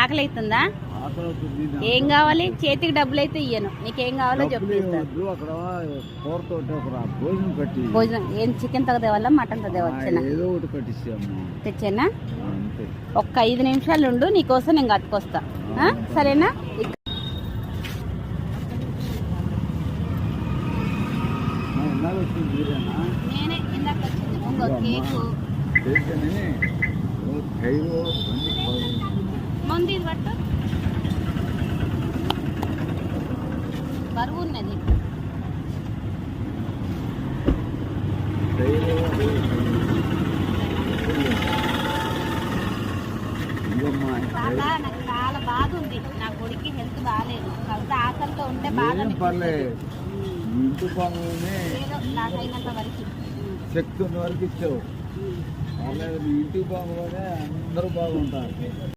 ఆకలి అవుతుందా? ఏం కావాలి? చేతికి డబ్బులు అయితే ఇయ్యను, నీకేం కావాలో చెప్పిస్తాను. భోజనం ఏం చికెన్ తో తేవాలా మటన్ తో తేవచ్చునా? తెచ్చానా? ఒక్క 5 నిమిషాలు ఉండు, నీకోసం నేను కట్టుకొస్తా, సరేనా? నేనే ఇందాక వచ్చింది కేకు ముందు ఇది పట్టు, బరువు ఉన్నది. నాకు చాలా బాధ ఉంది, నా కొడుకు హెల్త్ బాగాలేదు, కాకపోతే ఆకలితో ఉంటే బాధ నాకైనంత వరకు శక్తి ఉన్న వరకు ఇచ్చావు. ఇంటికి బాగుంటే అందరూ బాగుంటారు.